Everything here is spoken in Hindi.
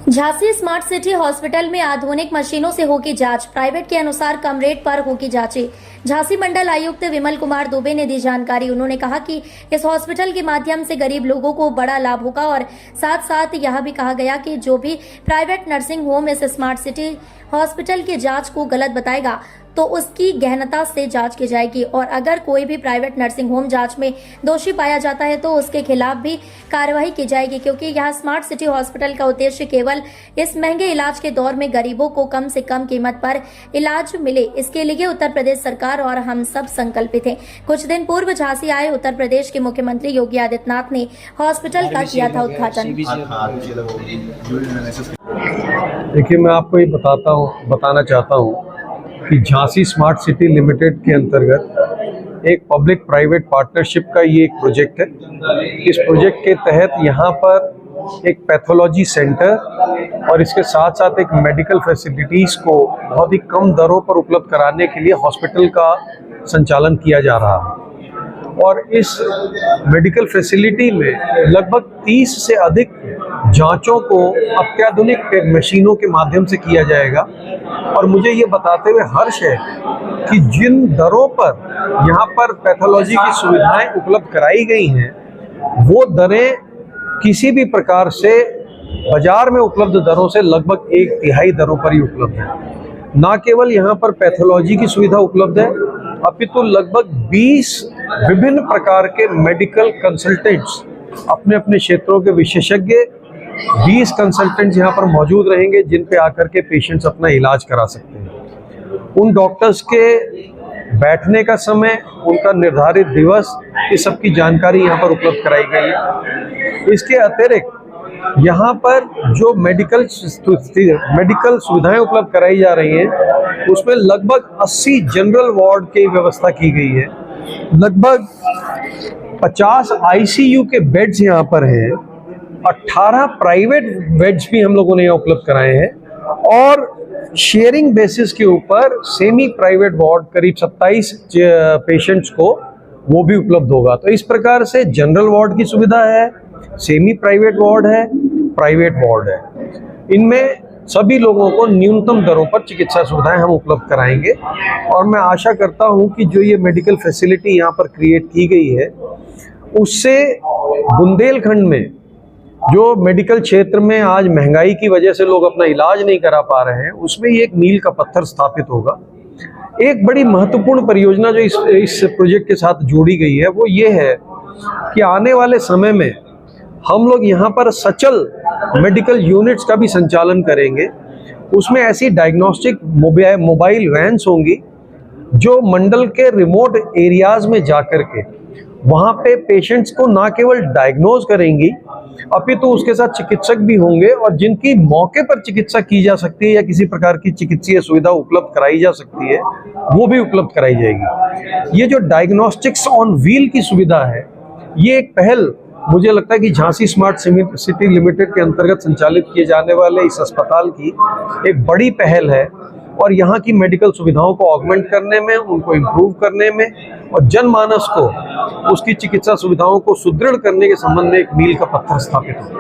झांसी स्मार्ट सिटी हॉस्पिटल में आधुनिक मशीनों से होगी जांच, प्राइवेट के अनुसार कम रेट पर होगी जांचें। झांसी मंडल आयुक्त विमल कुमार दुबे ने दी जानकारी। उन्होंने कहा कि इस हॉस्पिटल के माध्यम से गरीब लोगों को बड़ा लाभ होगा और साथ साथ यह भी कहा गया कि जो भी प्राइवेट नर्सिंग होम इस स्मार्ट सिटी हॉस्पिटल की जांच को गलत बताएगा तो उसकी गहनता से जांच की जाएगी और अगर कोई भी प्राइवेट नर्सिंग होम जांच में दोषी पाया जाता है तो उसके खिलाफ भी कार्रवाई की जाएगी, क्योंकि यह स्मार्ट सिटी हॉस्पिटल का उद्देश्य केवल इस महंगे इलाज के दौर में गरीबों को कम से कम कीमत पर इलाज मिले, इसके लिए उत्तर प्रदेश सरकार और हम सब संकल्पित हैं। कुछ दिन पूर्व झांसी आए उत्तर प्रदेश के मुख्यमंत्री योगी आदित्यनाथ ने हॉस्पिटल का किया था उद्घाटन। देखिए, मैं आपको ये बताना चाहता हूँ कि झांसी स्मार्ट सिटी लिमिटेड के अंतर्गत एक पब्लिक प्राइवेट पार्टनरशिप का ये एक प्रोजेक्ट है। इस प्रोजेक्ट के तहत यहाँ पर एक पैथोलॉजी सेंटर और इसके साथ साथ एक मेडिकल फैसिलिटीज़ को बहुत ही कम दरों पर उपलब्ध कराने के लिए हॉस्पिटल का संचालन किया जा रहा है। और इस मेडिकल फैसिलिटी में लगभग 30 से अधिक जांचों को अत्याधुनिक मशीनों के माध्यम से किया जाएगा। और मुझे ये बताते हुए हर्ष है कि जिन दरों पर यहाँ पर पैथोलॉजी की सुविधाएं उपलब्ध कराई गई हैं, वो दरें किसी भी प्रकार से बाजार में उपलब्ध दरों से लगभग 1/3 दरों पर ही उपलब्ध है। न केवल यहाँ पर पैथोलॉजी की सुविधा उपलब्ध है, अपितु लगभग 20 विभिन्न प्रकार के मेडिकल कंसल्टेंट्स, अपने अपने क्षेत्रों के विशेषज्ञ 20 कंसल्टेंट्स यहाँ पर मौजूद रहेंगे, जिन पे आकर के पेशेंट्स अपना इलाज करा सकते हैं। उन डॉक्टर्स के बैठने का समय, उनका निर्धारित दिवस, इस सब की जानकारी यहाँ पर उपलब्ध कराई गई है। इसके अतिरिक्त यहाँ पर जो मेडिकल सुविधाएं उपलब्ध कराई जा रही हैं, उसमें लगभग 80 जनरल वार्ड की व्यवस्था की गई है। लगभग 50 आईसीयू के बेड्स यहाँ पर हैं, 18 प्राइवेट बेड्स भी हम लोगों ने यहाँ उपलब्ध कराए हैं और शेयरिंग बेसिस के ऊपर सेमी प्राइवेट वार्ड करीब 27 पेशेंट्स को वो भी उपलब्ध होगा। तो इस प्रकार से जनरल वार्ड की सुविधा है, सेमी प्राइवेट वार्ड है, प्राइवेट वार्ड है। इनमें सभी लोगों को न्यूनतम दरों पर चिकित्सा सुविधाएं हम उपलब्ध कराएंगे। और मैं आशा करता हूं कि जो ये मेडिकल फैसिलिटी यहाँ पर क्रिएट की गई है, उससे बुंदेलखंड में जो मेडिकल क्षेत्र में आज महंगाई की वजह से लोग अपना इलाज नहीं करा पा रहे हैं, उसमें ये एक मील का पत्थर स्थापित होगा। एक बड़ी महत्वपूर्ण परियोजना जो इस प्रोजेक्ट के साथ जोड़ी गई है, वो ये है कि आने वाले समय में हम लोग यहाँ पर सचल मेडिकल यूनिट्स का भी संचालन करेंगे। उसमें ऐसी डायग्नोस्टिक मोबाइल वैन्स होंगी जो मंडल के रिमोट एरियाज में जाकर के वहाँ पे पेशेंट्स को ना केवल डायग्नोज करेंगी, अपितु उसके साथ चिकित्सक भी होंगे और जिनकी मौके पर चिकित्सा की जा सकती है या किसी प्रकार की चिकित्सीय सुविधा उपलब्ध कराई जा सकती है, वो भी उपलब्ध कराई जाएगी। ये जो डायग्नोस्टिक्स ऑन व्हील की सुविधा है, ये एक पहल मुझे लगता है कि झांसी स्मार्ट सिटी लिमिटेड के अंतर्गत संचालित किए जाने वाले इस अस्पताल की एक बड़ी पहल है और यहाँ की मेडिकल सुविधाओं को ऑगमेंट करने में, उनको इम्प्रूव करने में और जनमानस को उसकी चिकित्सा सुविधाओं को सुदृढ़ करने के संबंध में एक मील का पत्थर स्थापित हो।